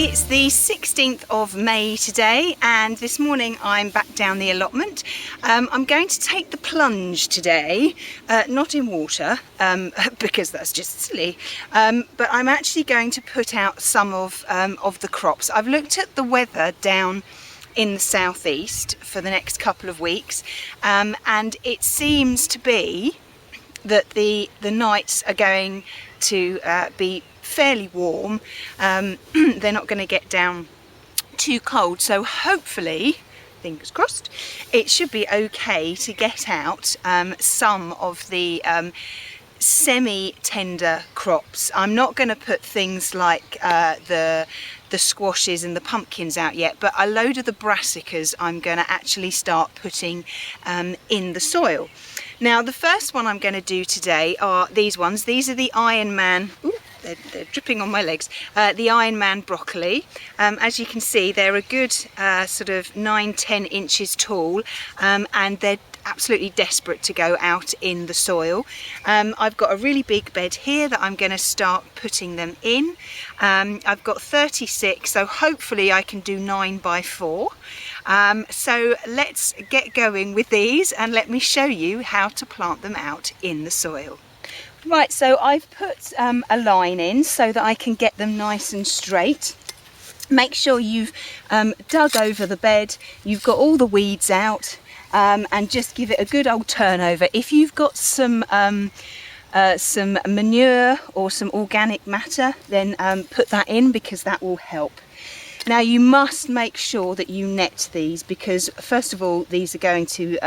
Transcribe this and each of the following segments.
It's the 16th of May today, and this morning I'm back down the allotment. I'm going to take the plunge today, not in water, because that's just silly, but I'm actually going to put out some of the crops. I've looked at the weather down in the southeast for the next couple of weeks, and it seems to be that the nights are going to be fairly warm. They're not going to get down too cold, so hopefully, fingers crossed, it should be okay to get out some of the semi-tender crops. I'm not going to put things like the squashes and the pumpkins out yet, but a load of the brassicas I'm going to actually start putting in the soil. Now, the first one I'm going to do today are these ones. These are the Iron Man. Ooh, they're dripping on my legs. The Iron Man broccoli. As you can see, they're a good sort of 9-10 inches tall, and they're absolutely desperate to go out in the soil. I've got a really big bed here that I'm going to start putting them in. I've got 36, so hopefully I can do 9 by 4. So let's get going with these and let me show you how to plant them out in the soil. Right, so I've put a line in so that I can get them nice and straight. Make sure you've dug over the bed, you've got all the weeds out, and just give it a good old turnover. If you've got some manure or some organic matter, then put that in, because that will help. Now, you must make sure that you net these, because first of all, these are going to,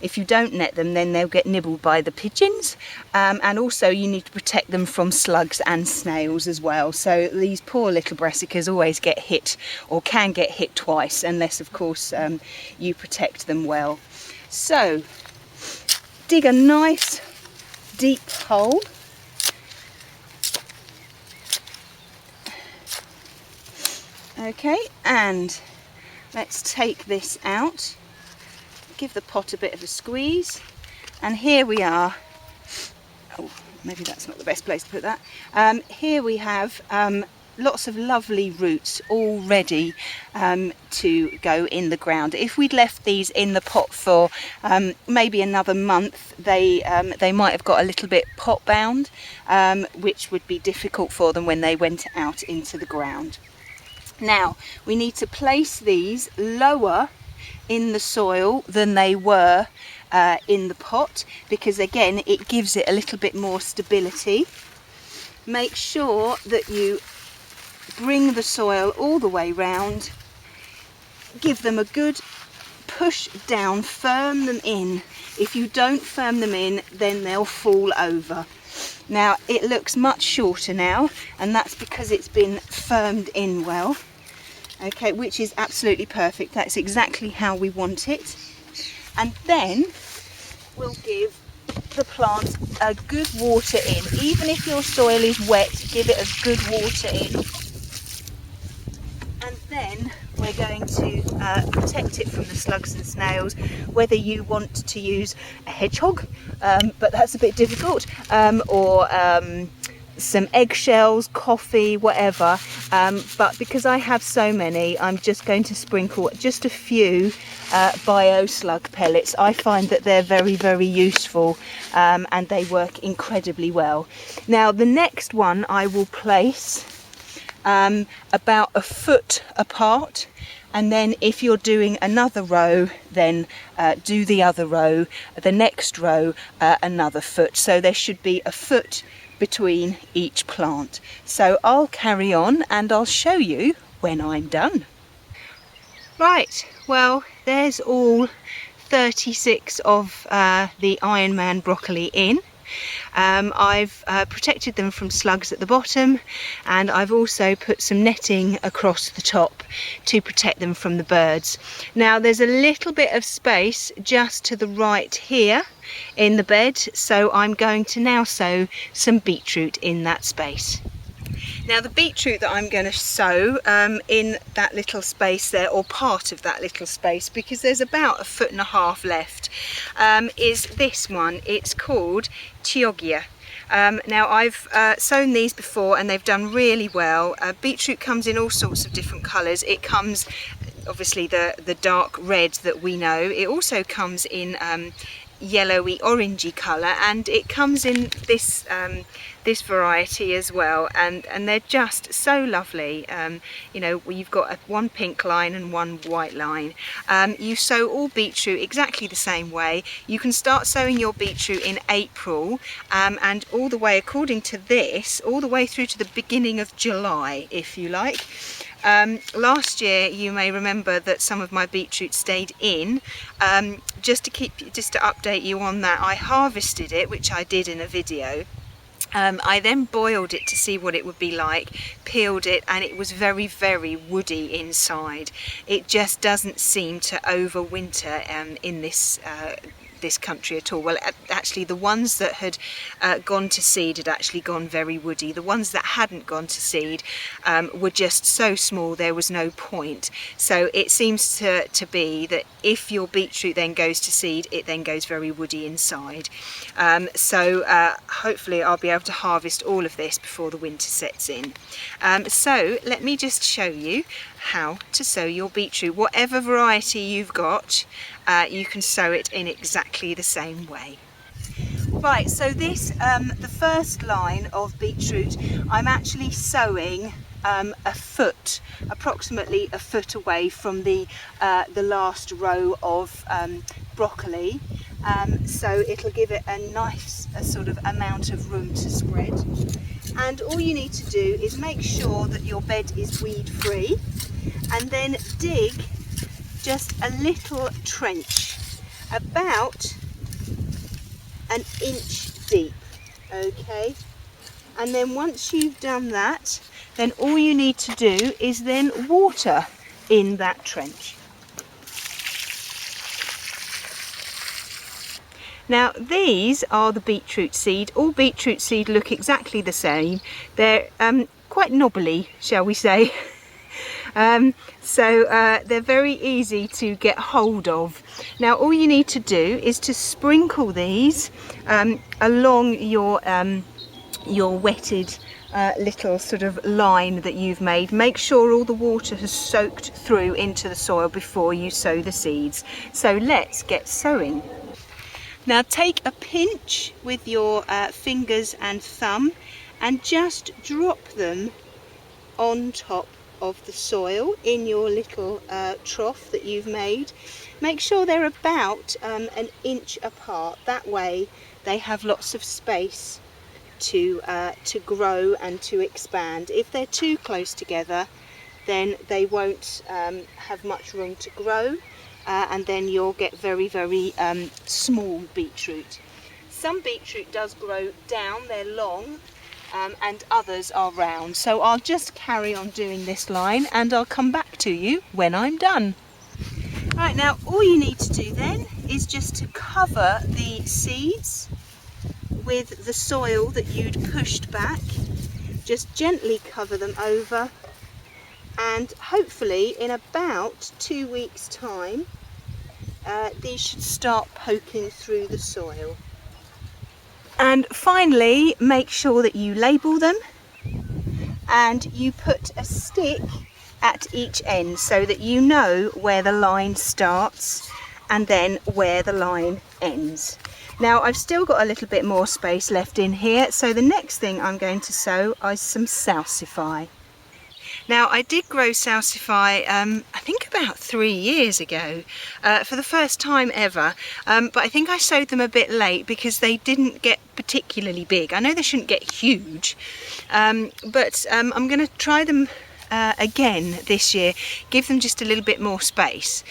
if you don't net them, then they'll get nibbled by the pigeons, and also you need to protect them from slugs and snails as well. So these poor little brassicas always get hit, or can get hit twice, unless of course you protect them well. So dig a nice deep hole. Okay, and let's take this out, give the pot a bit of a squeeze, and here we are. Oh, maybe that's not the best place to put that. Here we have lots of lovely roots all ready to go in the ground. If we'd left these in the pot for maybe another month, they might have got a little bit pot bound, which would be difficult for them when they went out into the ground. Now, we need to place these lower in the soil than they were in the pot, because again, it gives it a little bit more stability. Make sure that you bring the soil all the way round, give them a good push down, firm them in. If you don't firm them in, then they'll fall over. Now, it looks much shorter now, and that's because it's been firmed in well. Okay, which is absolutely perfect. That's exactly how we want it. And then we'll give the plant a good water in. Even if your soil is wet, give it a good water in. And then we're going to protect it from the slugs and snails, whether you want to use a hedgehog, but that's a bit difficult, or some eggshells, coffee, whatever, but because I have so many, I'm just going to sprinkle just a few bio slug pellets. I find that they're very, very useful, and they work incredibly well. Now, the next one I will place about a foot apart, and then if you're doing another row, then do the other row, the next row another foot, so there should be a foot between each plant. So I'll carry on and I'll show you when I'm done. Right, well, there's all 36 of the Iron Man broccoli in. I've protected them from slugs at the bottom, and I've also put some netting across the top to protect them from the birds. Now, there's a little bit of space just to the right here in the bed, so I'm going to now sow some beetroot in that space. Now, the beetroot that I'm going to sow in that little space there, or part of that little space, because there's about 1.5 feet left, is this one. It's called Chioggia. Now I've sown these before and they've done really well. Beetroot comes in all sorts of different colours. It comes obviously the dark red that we know. It also comes in yellowy orangey colour, and it comes in this this variety as well, and they're just so lovely. You know, you've got one pink line and one white line. You sow all beetroot exactly the same way. You can start sowing your beetroot in April, and all the way, according to this, all the way through to the beginning of July, if you like. Last year, you may remember that some of my beetroot stayed in. Just to update you on that, I harvested it, which I did in a video. I then boiled it to see what it would be like, peeled it, and it was very, very woody inside. It just doesn't seem to overwinter in this country at all. Well, actually the ones that had gone to seed had actually gone very woody. The ones that hadn't gone to seed were just so small there was no point. So it seems to be that if your beetroot then goes to seed, it then goes very woody inside. So hopefully I'll be able to harvest all of this before the winter sets in. So let me just show you how to sow your beetroot. Whatever variety you've got, you can sow it in exactly the same way. Right, so this, the first line of beetroot, I'm actually sowing approximately a foot away from the last row of broccoli. So it'll give it a nice sort of amount of room to spread. And all you need to do is make sure that your bed is weed free, and then dig just a little trench, about an inch deep, okay? And then once you've done that, then all you need to do is then water in that trench. Now these are the beetroot seed. All beetroot seed look exactly the same. They're quite knobbly, shall we say. So they're very easy to get hold of. Now all you need to do is to sprinkle these along your wetted little sort of line that you've made. Make sure all the water has soaked through into the soil before you sow the seeds. So let's get sowing. Now take a pinch with your fingers and thumb and just drop them on top of the soil in your little trough that you've made. Make sure they're about an inch apart. That way they have lots of space to grow and to expand. If they're too close together, then they won't have much room to grow. And then you'll get very, very small beetroot. Some beetroot does grow down, they're long, and others are round. So I'll just carry on doing this line and I'll come back to you when I'm done. Right, now all you need to do then is just to cover the seeds with the soil that you'd pushed back. Just gently cover them over, and hopefully in about 2 weeks' time these should start poking through the soil. And finally, make sure that you label them and you put a stick at each end so that you know where the line starts and then where the line ends. Now I've still got a little bit more space left in here, so the next thing I'm going to sow is some Salsify. Now I did grow Salsify I think about 3 years ago for the first time ever, but I think I sowed them a bit late because they didn't get particularly big. I know they shouldn't get huge, but I'm going to try them again this year, give them just a little bit more space,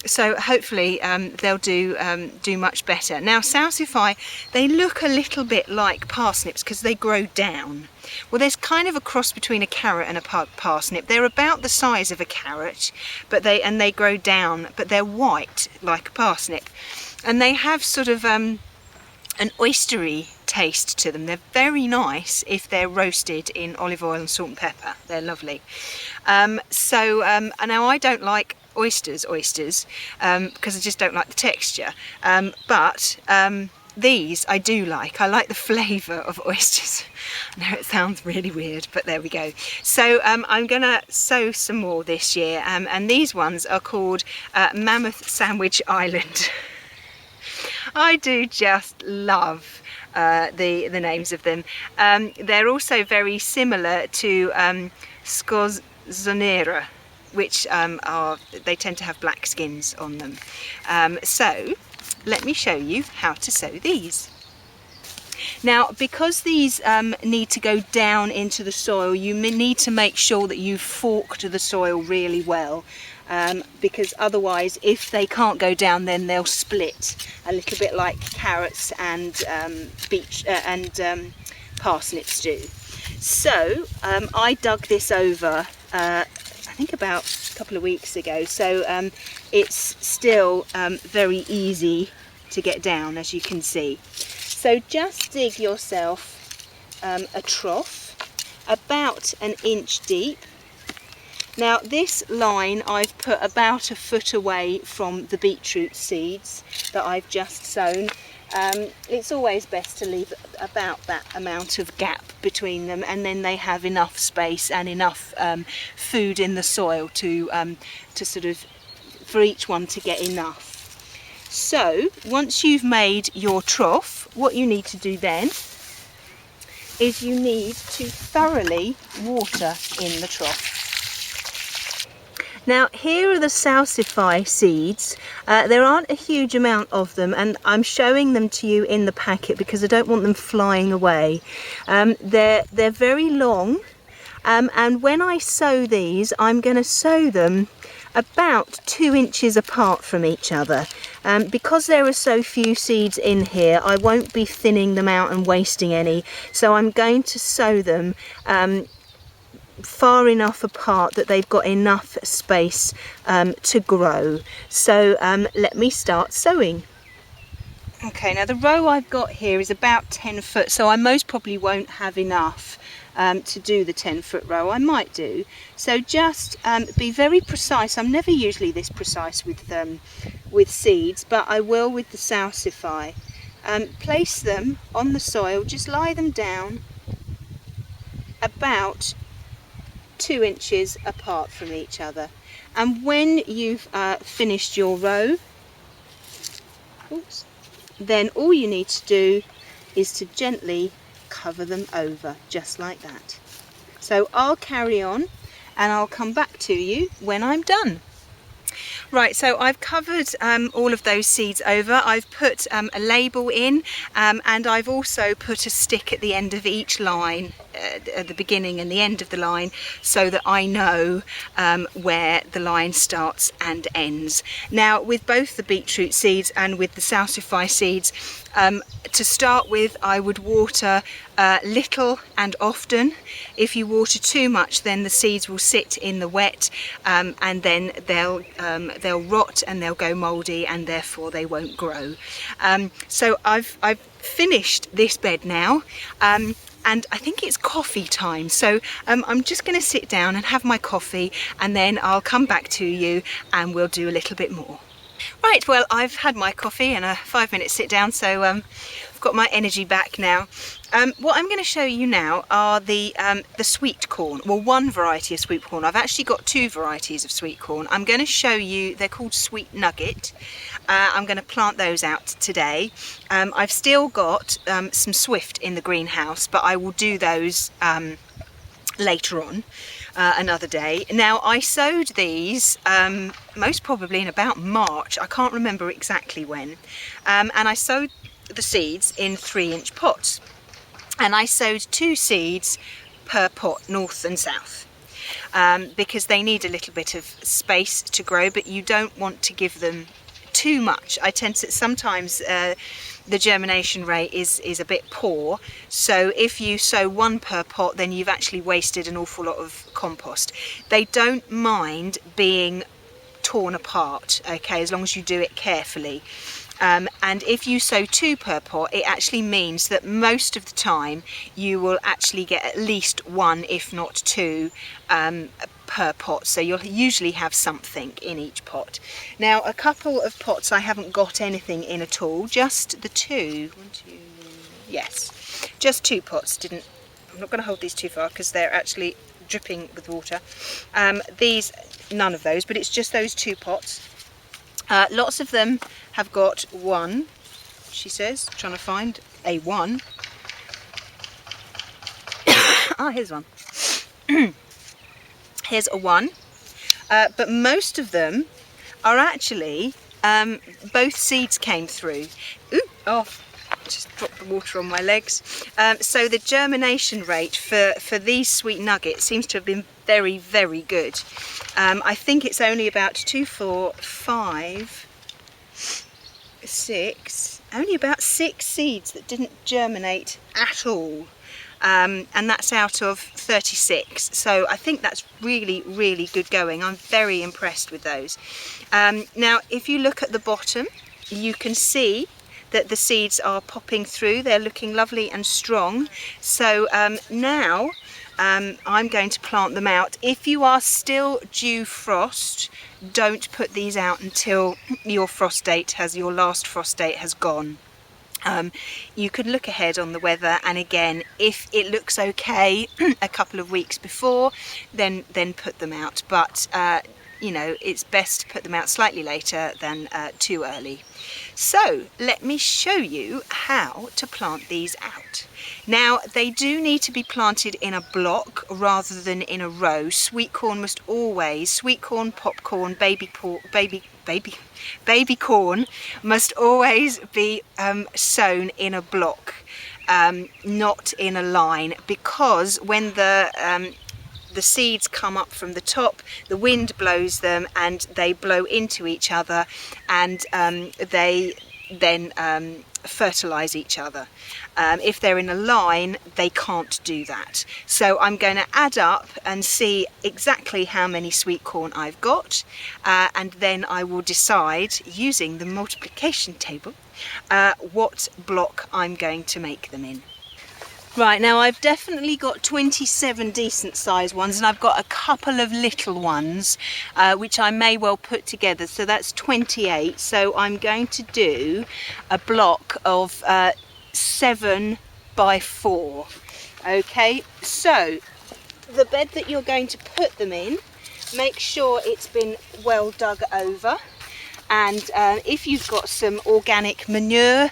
so hopefully they'll do much better. Now Salsify, they look a little bit like parsnips because they grow down. Well, there's kind of a cross between a carrot and a parsnip. They're about the size of a carrot, but they grow down, but they're white like a parsnip, and they have sort of an oystery taste to them. They're very nice if they're roasted in olive oil and salt and pepper. They're lovely. Now I don't like oysters because I just don't like the texture, but these I do like. I like the flavour of oysters. I know it sounds really weird, but there we go. So I'm gonna sow some more this year, and these ones are called Mammoth Sandwich Island. I do just love the names of them. They're also very similar to Scorzonera, which they tend to have black skins on them. So let me show you how to sow these. Now, because these need to go down into the soil, you need to make sure that you've forked the soil really well, because otherwise, if they can't go down, then they'll split, a little bit like carrots and parsnips do. So I dug this over, I think about a couple of weeks ago, so it's still very easy to get down, as you can see. So just dig yourself a trough about 1 inch deep. Now this line I've put about 1 foot away from the beetroot seeds that I've just sown. It's always best to leave about that amount of gap between them, and then they have enough space and enough food in the soil to sort of, for each one to get enough. So once you've made your trough, what you need to do then is you need to thoroughly water in the trough. Now here are the Salsify seeds. There aren't a huge amount of them, and I'm showing them to you in the packet because I don't want them flying away. They're very long, and when I sow these, I'm going to sow them about 2 inches apart from each other. Because there are so few seeds in here, I won't be thinning them out and wasting any, so I'm going to sow them far enough apart that they've got enough space to grow. So let me start sowing. Okay, now the row I've got here is about 10 foot, so I most probably won't have enough to do the 10-foot row. I might do. So just be very precise. I'm never usually this precise with seeds, but I will with the Salsify. Place them on the soil, just lie them down about 2 inches apart from each other. And when you've finished your row, then all you need to do is to gently cover them over, just like that. So I'll carry on and I'll come back to you when I'm done. Right, so I've covered all of those seeds over. I've put a label in, and I've also put a stick at the end of each line, at the beginning and the end of the line, so that I know where the line starts and ends. Now with both the beetroot seeds and with the Salsify seeds, to start with, I would water little and often. If you water too much, then the seeds will sit in the wet, and then they'll rot and they'll go mouldy, and therefore they won't grow. So I've finished this bed now, and I think it's coffee time. So I'm just going to sit down and have my coffee, and then I'll come back to you and we'll do a little bit more. Right, well, I've had my coffee and a 5-minute sit down, so I've got my energy back now. What I'm going to show you now are the sweet corn. Well, one variety of sweet corn. I've actually got 2 varieties of sweet corn. I'm going to show you, they're called sweet nugget. I'm going to plant those out today. I've still got some swift in the greenhouse, but I will do those later on. Another day. Now I sowed these most probably in about March, I can't remember exactly when, and I sowed the seeds in 3-inch pots, and I sowed 2 seeds per pot, north and south, because they need a little bit of space to grow, but you don't want to give them too much. I tend to sometimes the germination rate is a bit poor, so if you sow 1 per pot, then you've actually wasted an awful lot of compost. They don't mind being torn apart, okay, as long as you do it carefully. And if you sow 2 per pot, it actually means that most of the time you will actually get at least 1, if not 2, per pot, so you'll usually have something in each pot. Now a couple of pots I haven't got anything in at all, just the two. One, two, yes, just 2 pots. I'm not going to hold these too far because they're actually dripping with water. These, none of those, but it's just those 2 pots. Lots of them have got 1, she says, trying to find a 1. Ah, here's one. Here's a 1, but most of them are actually, both seeds came through. Ooh, oh, just dropped the water on my legs. So the germination rate for these sweet nuggets seems to have been very, very good. I think it's only about 2, 4, 5, 6, only about 6 seeds that didn't germinate at all. And that's out of 36, so I think that's really, really good going. I'm very impressed with those. Now if you look at the bottom, you can see that the seeds are popping through. They're looking lovely and strong. So now I'm going to plant them out. If you are still due frost, don't put these out until your last frost date has gone. You could look ahead on the weather, and again, if it looks okay a couple of weeks before, then put them out. But you know, it's best to put them out slightly later than too early. So let me show you how to plant these out. Now they do need to be planted in a block rather than in a row. Sweet corn, popcorn, baby corn must always be sown in a block, not in a line, because when the seeds come up from the top, the wind blows them and they blow into each other, and they then fertilize each other. If they're in a line, they can't do that. So I'm going to add up and see exactly how many sweet corn I've got, and then I will decide, using the multiplication table, what block I'm going to make them in. Right, now I've definitely got 27 decent sized ones, and I've got a couple of little ones which I may well put together, so that's 28. So I'm going to do a block of 7 by 4. Okay, so the bed that you're going to put them in, make sure it's been well dug over. And if you've got some organic manure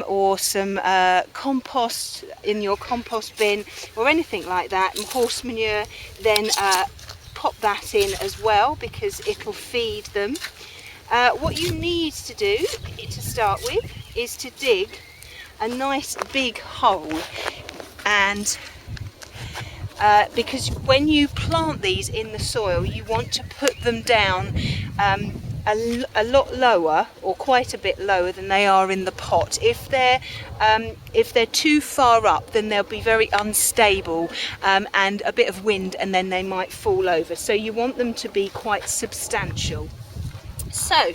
or some compost in your compost bin or anything like that, horse manure, then pop that in as well, because it'll feed them. What you need to do to start with is to dig a nice big hole, and because when you plant these in the soil, you want to put them down a lot lower, or quite a bit lower than they are in the pot. If they're too far up, then they'll be very unstable, and a bit of wind and then they might fall over. So you want them to be quite substantial. So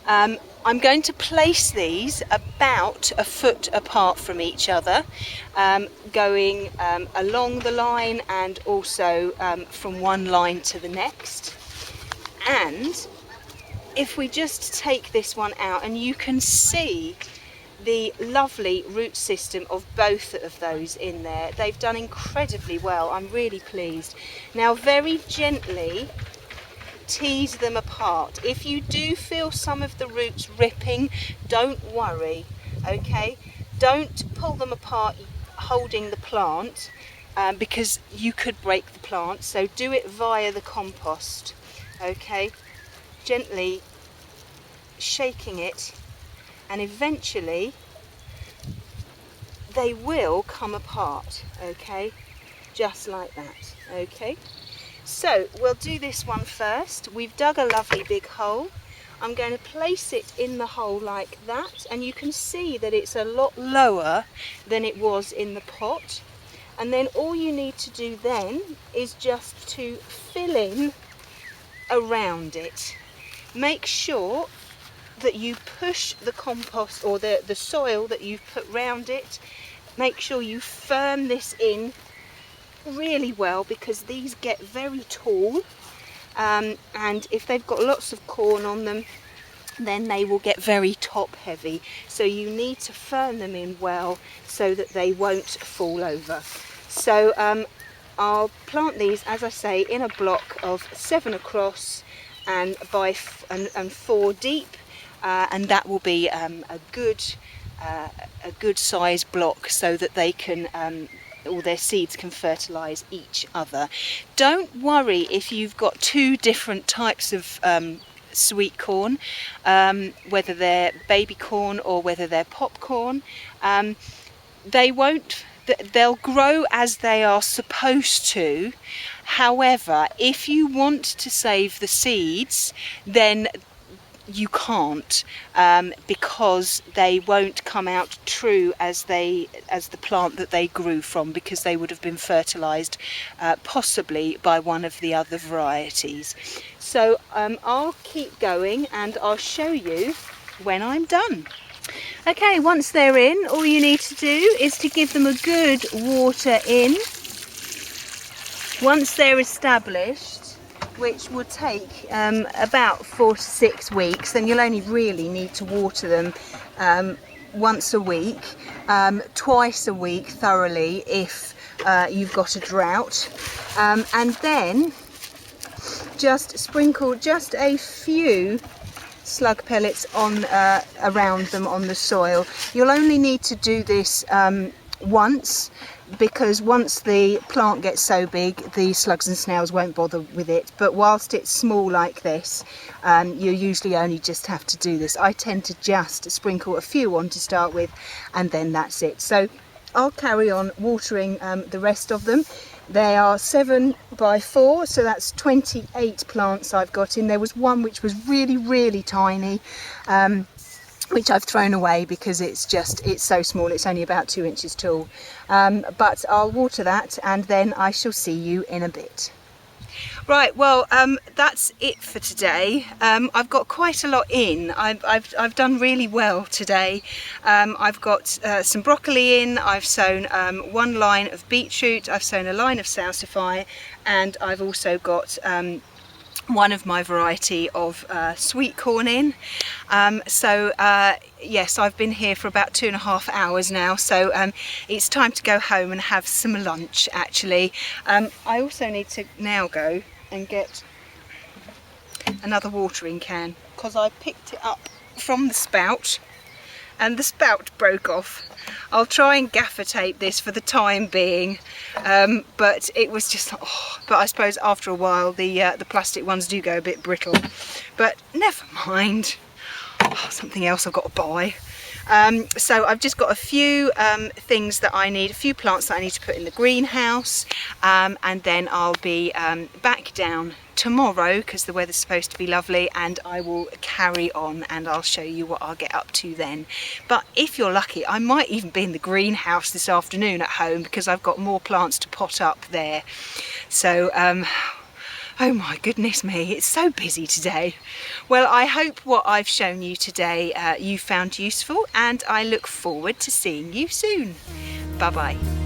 I'm going to place these about a foot apart from each other, going along the line and also from one line to the next. And if we just take this one out, and you can see the lovely root system of both of those in there. They've done incredibly well. I'm really pleased. Now very gently tease them apart. If you do feel some of the roots ripping, don't worry, okay? Don't pull them apart holding the plant, because you could break the plant. So do it via the compost, okay? Gently shaking it, and eventually they will come apart, okay? Just like that, okay? So we'll do this one first. We've dug a lovely big hole. I'm going to place it in the hole like that, and you can see that it's a lot lower than it was in the pot. And then all you need to do then is just to fill in around it. Make sure that you push the compost or the soil that you've put round it. Make sure you firm this in really well because these get very tall, and if they've got lots of corn on them, then they will get very top heavy. So you need to firm them in well so that they won't fall over. So I'll plant these, as I say, in a block of 7 across and 4 deep, and that will be a good size block so that they can all their seeds can fertilise each other. Don't worry if you've got 2 different types of sweet corn, whether they're baby corn or whether they're popcorn. They'll grow as they are supposed to. However, if you want to save the seeds, then you can't, because they won't come out true as the plant that they grew from, because they would have been fertilised possibly by one of the other varieties. So I'll keep going and I'll show you when I'm done. Okay, once they're in, all you need to do is to give them a good water in. Once they're established, which will take about 4 to 6 weeks, then you'll only really need to water them once a week, twice a week thoroughly if you've got a drought, and then just sprinkle just a few slug pellets on around them on the soil. You'll only need to do this once, because once the plant gets so big, the slugs and snails won't bother with it. But whilst it's small like this, you usually only just have to do this. I tend to just sprinkle a few on to start with, and then that's it. So I'll carry on watering the rest of them. They are 7 by 4, so that's 28 plants I've got in. There was one which was really, really tiny, which I've thrown away because it's so small. It's only about 2 inches tall. But I'll water that and then I shall see you in a bit. Right, well, that's it for today. I've got quite a lot in. I've done really well today. I've got some broccoli in, I've sown 1 line of beetroot, I've sown a line of Salsify, and I've also got one of my variety of sweet corn in. Yes, I've been here for about 2.5 hours now, so it's time to go home and have some lunch actually. I also need to now go and get another watering can because I picked it up from the spout and the spout broke off. I'll try and gaffer tape this for the time being, but it was just, but I suppose after a while the plastic ones do go a bit brittle, but never mind. Something else I've got to buy. So I've just got a few things that I need, a few plants that I need to put in the greenhouse, and then I'll be back down tomorrow because the weather's supposed to be lovely, and I will carry on and I'll show you what I'll get up to then. But if you're lucky, I might even be in the greenhouse this afternoon at home because I've got more plants to pot up there. So oh my goodness me, it's so busy today. Well, I hope what I've shown you today you found useful, and I look forward to seeing you soon. Bye bye.